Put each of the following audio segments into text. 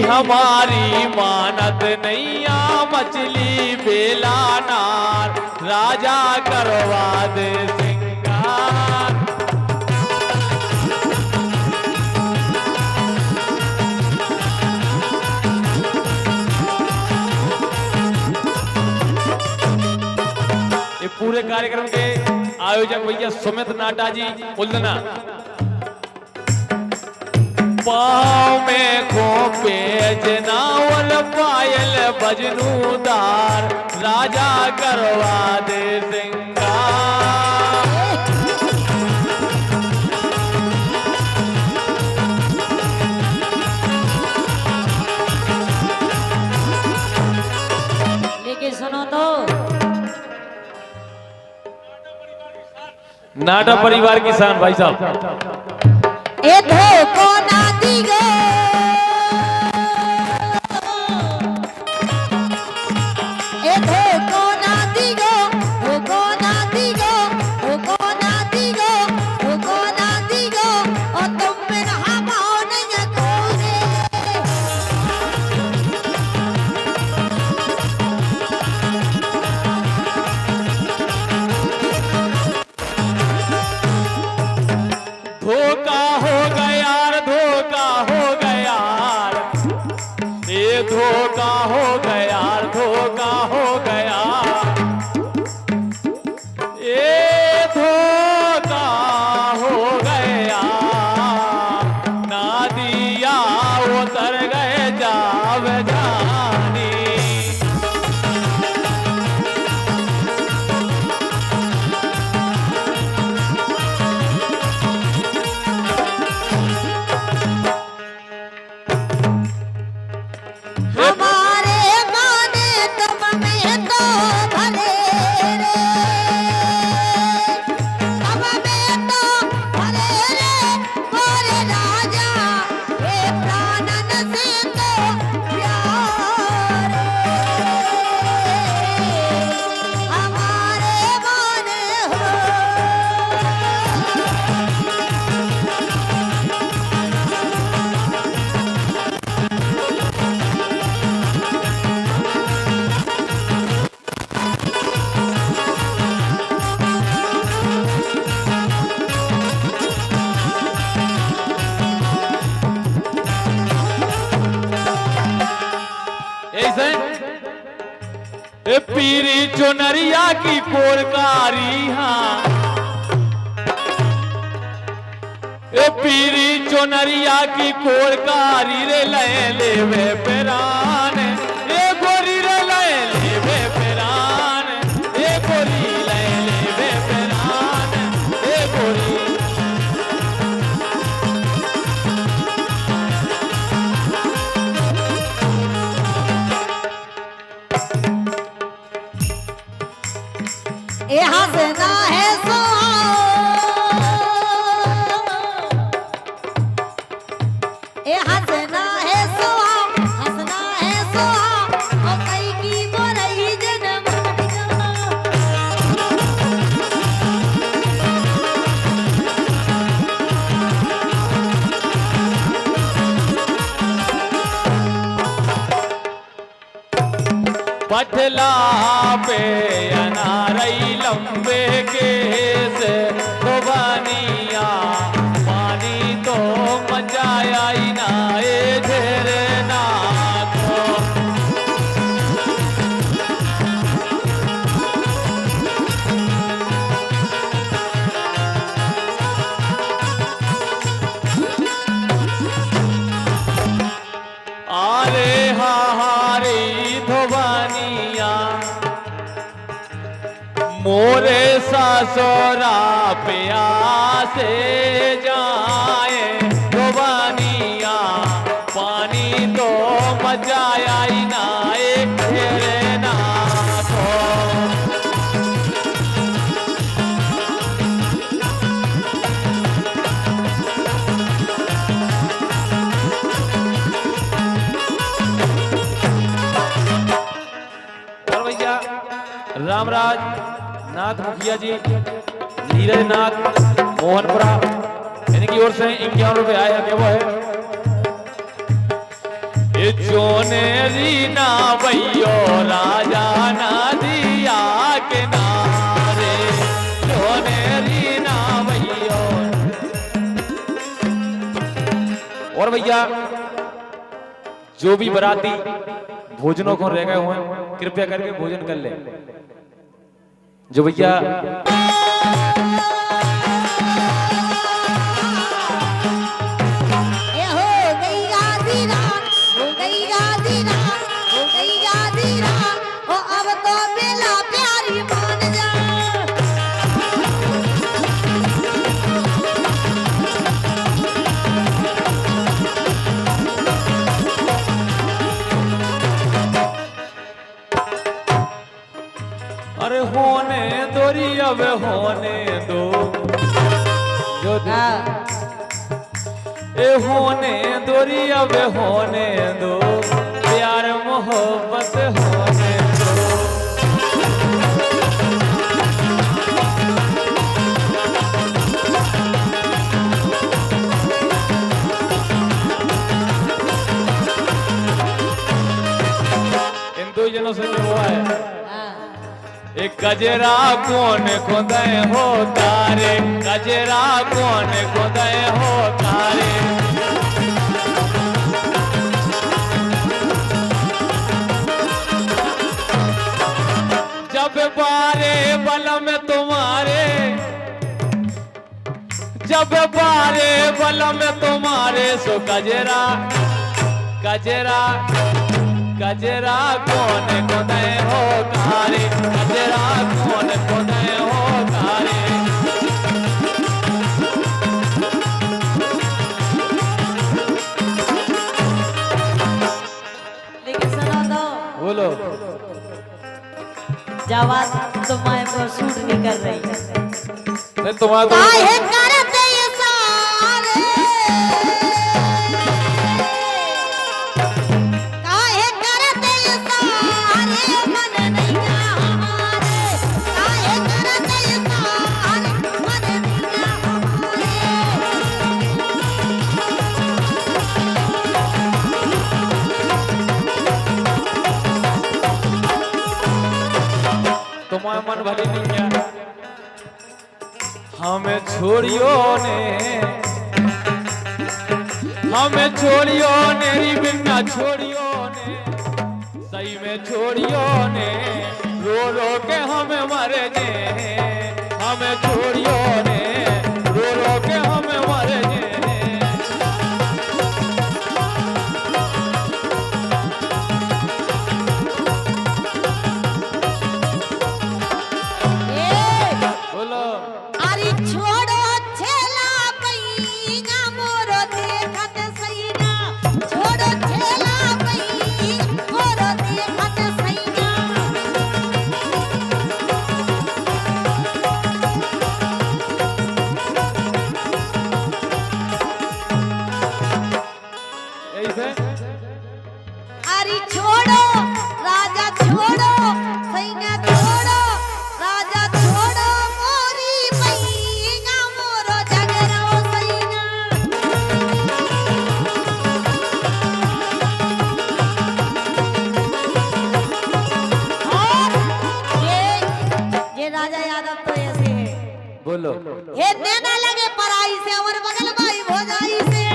हमारी मानत नैया मछली बेला नार राजा करवा दे सिंगार। ये पूरे कार्यक्रम के आयोजक भैया सुमित नाटा जी उल्लना। पाँव में खोपे जनावल पायल बजनूदार राजा करवा दे सिंगार। लेकिन सुनो तो नाटा परिवार की शान भाई साहब। ए धोखो ना दिगो ए धोखो ना दिगो धोखो ना दिगो धोखो ना दिगो धोखो ना दिगो और तुम बिन हमाओ नहीं खोगे। धोखा हो गया धोखा हो गया ये धोखा हो गया धोखा हो गया ये धोखा हो गया ना दिया उतर गए जाव जानी। हमारे गाने तुम में तो भले रे तुम में तो भले रे मोरे राजा ये प्राणन से तो प्यार हमारे गाने हो। ए पीरी चुनरिया की कोरकारी हाँ ए पीरी चुनरिया की कोरकारी रे ले वे पेरान ए गोरी रे ले वे पेरान ए गोरी ले वे पेरान ए गोरी। ए हंसना है ए हंसना है हंसना है और कई की बोरई जन्म पटला पे अनारई लंबे केस खुबानिया पानी तो मचाया ही ना ए तेरे नाथो। आरे हारी धोबानिया मोरे सासोरा प्यासे जाए धोबानिया पानी तो मचाया ही ना एक तेरे नाथो। रामराज नाथ मुखिया जी, नीरज नाथ मोहनपुरा, इनकी ओर से 51 रुपए आए हैं। वो है जोने रीना भैयो राजा ना दिया के नारे जोने रीना भैयो। और भैया जो भी बराती भोजनों को रह गए हुए कृपया करके भोजन कर ले। जो भैया अरे होने दोरी अब होने दो जो ए होने दोरी अब होने दो प्यार मोहब्बत होने दो। इन दो जनों से जो हुआ है एक गजरा कौन खुदे हो तारे गजरा कौन खुदे हो तारे। जब बारे बलम तुम्हारे जब बारे बलम तुम्हारे सो गजरा गजरा गजरा कौन खुदे हो तारे गजरा कौन खुदे हो तारे। लेकिन सुनो तो बोलो जवाब तुम्हारे को सूट नहीं कर रही है तुम्हारा काहे करते ये सारे काहे करते ये सारे मन नहीं हमारे काहे करते ये सारे मन नहीं हमारे। तुम्हारा मन भले नहीं किया हमें छोड़ियो ने री बिना छोड़ियो ने सही में छोड़ियो ने रो रो के हमें मरे ने हमें छोड़ियो ने रो रो के हमें मरे ने। बोलो अरे छोड़ो छेला पैना मोरो देखत सैना छोड़ो छेला पैना मोरो देखत सैना। ऐसे अरे छोड़ो राजा छोड़ो सैना छोड़ो राजा छोड़ो मोरी पैना मोरो जगरो सैना। और ये राजा यादव तो ऐसे है बोलो ये देना लगे पराई से और बगल भाई भोजाई से।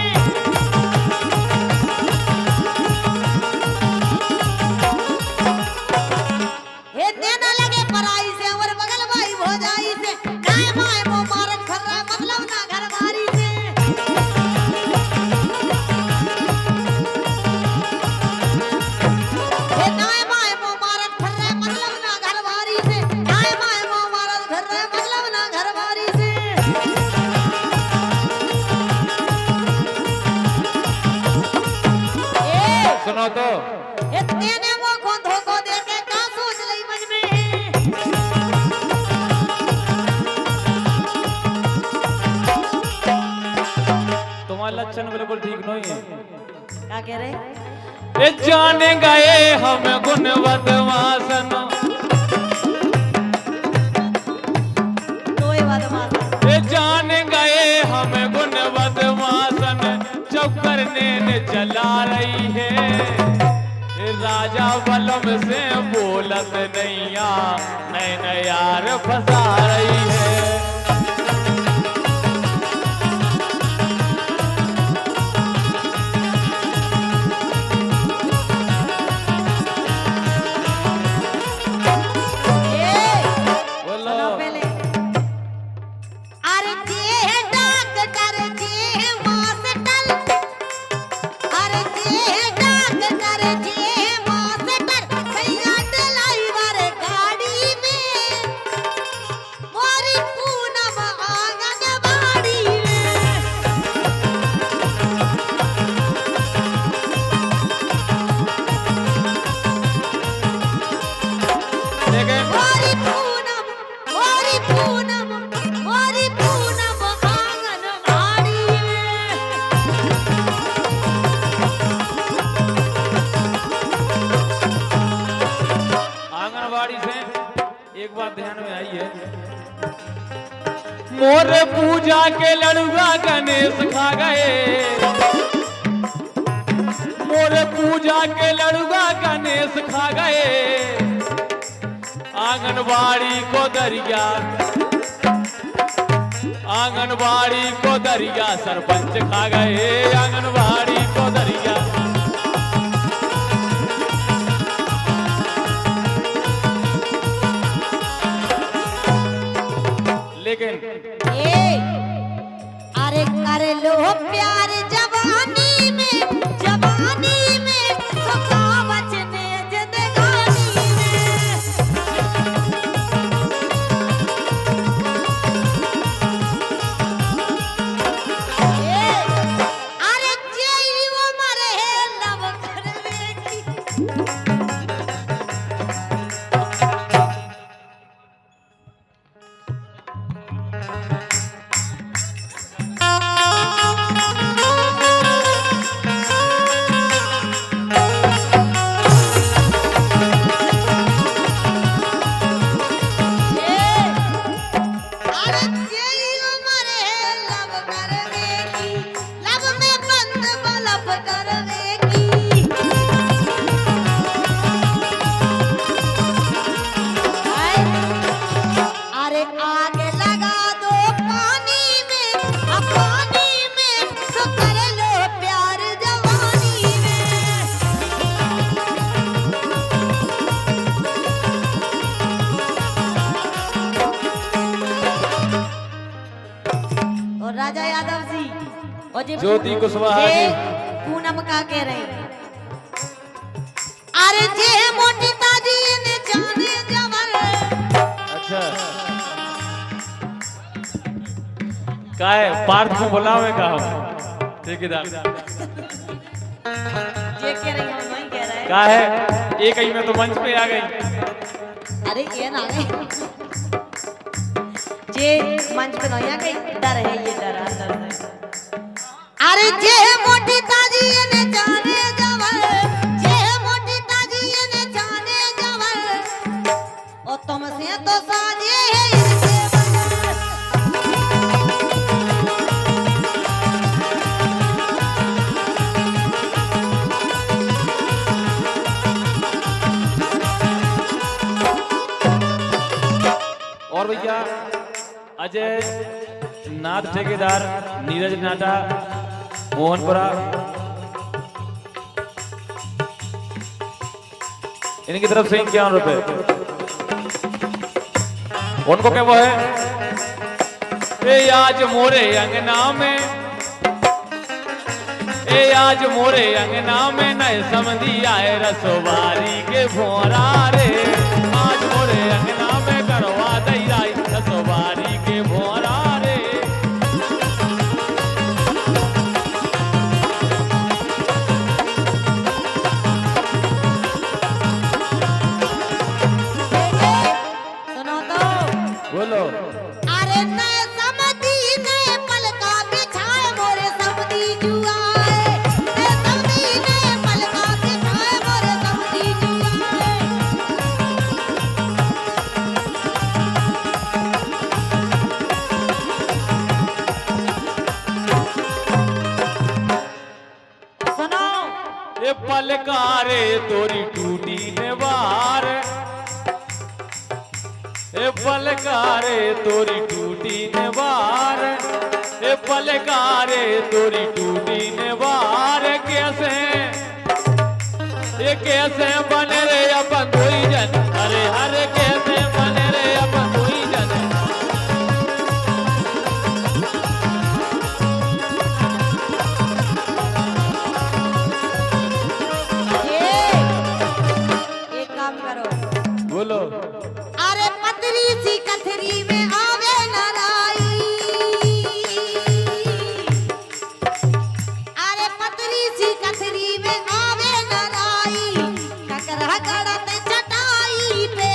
ये देना लगे पराई से और बगल भाई भोजाई से नाय माय मो मारत कर रहा मतलब ना घर बारी से। ये नाय माय मो मारत कर रहा मतलब ना घर बारी से नाय माय मो मारत कर रहा मतलब ना घर बारी से। सुनो तो इतने ने वो को धोखो दे के का सोच लई मन में। तुम्हारा लक्षण बिल्कुल ठीक नहीं है। क्या कह रहे ए जाने गए हम गुणवत वासन तो ये बात माता ए जाने गए हम गुणवत वासन चौकरने ने चला रही है। राजा बलम से बोलत नैया नैन यार फंसा रही है। सुनो पहले। अरे जे डॉक्टर जे मास्टर, अरे जे डॉक्टर जे मास्टर, भैया ड्राइवर गाड़ी में, मोरी पूनम आंगनबाड़ी में। लेकिन मोरी पूनम, मोरी पूनम, मोरी पूनम आंगनबाड़ी में। आंगनबाड़ी से एक बात ध्यान में आई है, मोर पूजा के लड़ुआ गणेश खा गए, मोर पूजा के लड़ुआ गणेश खा गए, आंगनबाड़ी को दरिया, आंगनबाड़ी को दरिया सरपंच खा गए, आंगनबाड़ी को दरिया। लेकिन अरे कर लो प्यार जवानी में, जवानी में सुखा बचने जिंदगानी में। अरे जेई उमर है लव करवे की। अरे जेई उमर है लव करवे की, लब में बंद बलब करवे की। अरे आग लगा दो पानी में, अब पानी में तो कर लो प्यार जवानी में। और राजा यादव जी और जी ज्योति कुशवाहा ये जी। पूनम का कह रहे हैं। अरे जे मोटी ताजी ने जाने जवर। अच्छा का है पार्थ को बुलावे का हम ठेकेदार जे कह रही हम नहीं कह रहे हैं। का है एक ही में तो मंच पे आ गई। अरे ये ना गए जे मंच पे नहीं आ गई, डर है ये, डर अंदर से। अरे जे मोटी ताजी ने जाने जवर, जे मोटी ताजी ने जाने जवर, और तुमसे तो साजे है इनके बगैर। और भैया अजय नाथ ठेकेदार, नीरज नाटा, मोहनपुरा, इनकी तरफ से 51 रुपए। उनको क्या वो है, ए आज मोरे अंगना में, ए आज मोरे अंगना में नए समधी आए रसोबारी के भोरा रे, आज मोरे अंगना में करवा दई आई रसोबारी के भोरा रे। सुनो तो बोलो अरे नए समधी नए पलका बिछाए मोरे समधी जुआए, नए समधी नए पलका बिछाए मोरे समधी जुआए। पलकारे तोरी टूटी ने वार, ए पलकारे तोरी टूटी ने वार, ए पलकारे तोरी टूटी ने वार। कैसे बने रे अपन दुई जन, अरे हरे कैसे बने रे अपन दुई जन। एक काम करो, बोलो। अरे पतरी सी कथरी में आवे नाराई, अरे पतरी सी कथरी में आवे नाराई, ककरा गड़त चटाई पे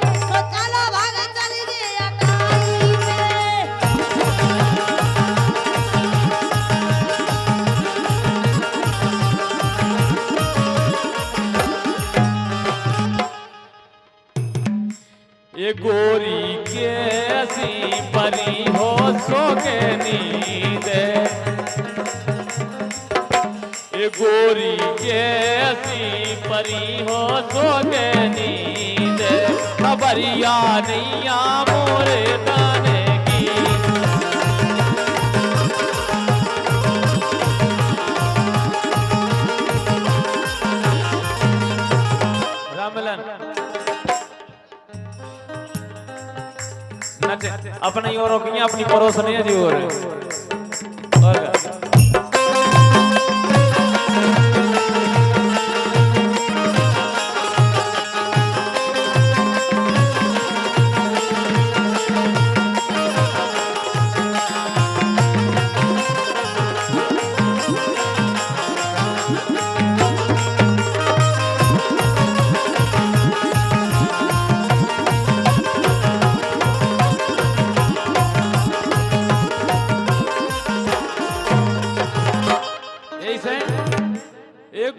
तो चलो भाग चल गए अटाई पे। ये गोरी कैसी परी हो सो के नींद, ये गोरी कैसी परी हो सो के नींद, खबरिया नैया मोरे दाने की। रामलन अपने ही और रोकियां अपनी परोस नहीं है जी। और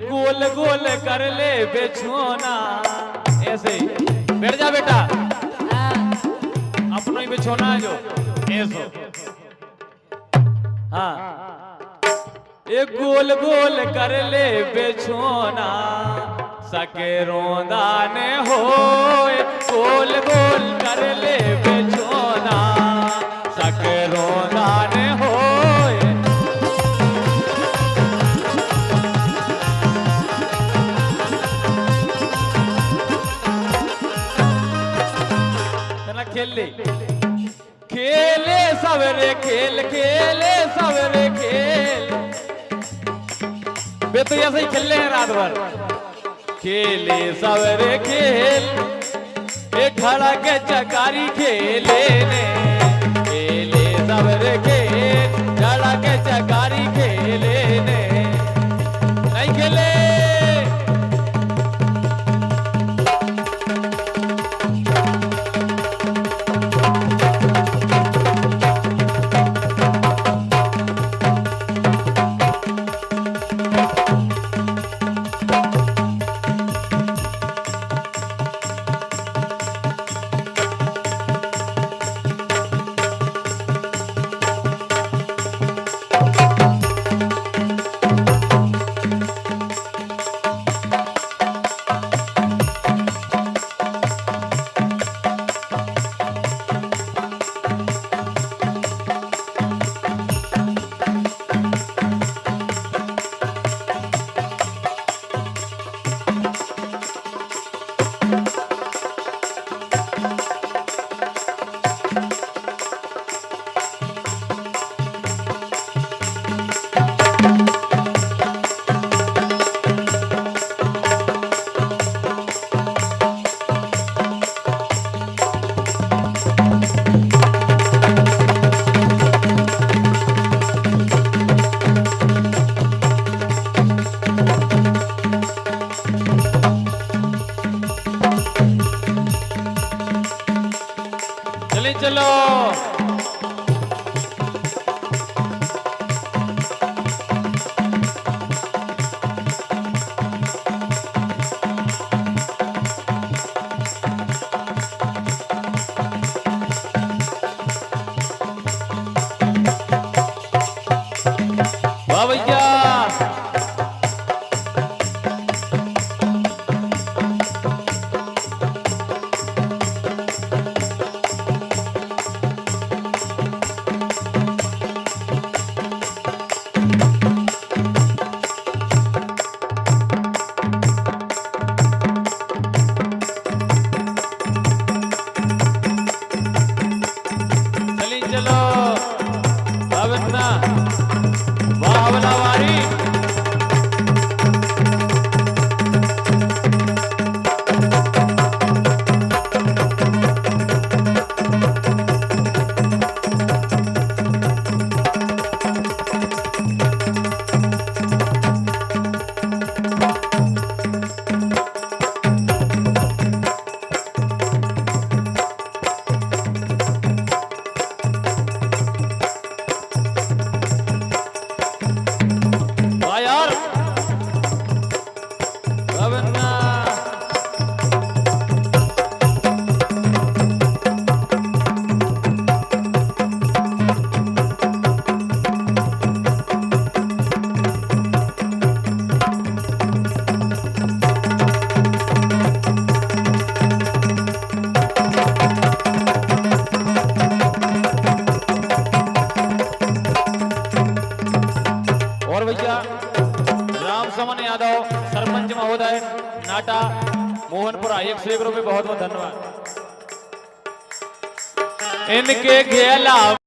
गोल गोल कर ले बिछोना, ऐसे बैठ जा बेटा, अपना ही बिछोना है जो ऐसो। हाँ, एक गोल गोल कर ले बिछोना, सके रोंदा ने हो। गोल गोल कर ले बिछोना, सके रोंदा ने हो। खेले खेले सवेरे खेल, खेले सवेरे खेल, वे तो ऐसे ही खेले हैं रात भर। खेले सवेरे खेल, एक खड़ा के चकारी खेले ने, खेले सवेरे खेल, खड़ा के चकारी खेले ने, नहीं खेले। लक्ष्मण यादव सरपंच महोदय नाटा मोहनपुरा 101 रुपये बहुत बहुत धन्यवाद। इनके घेला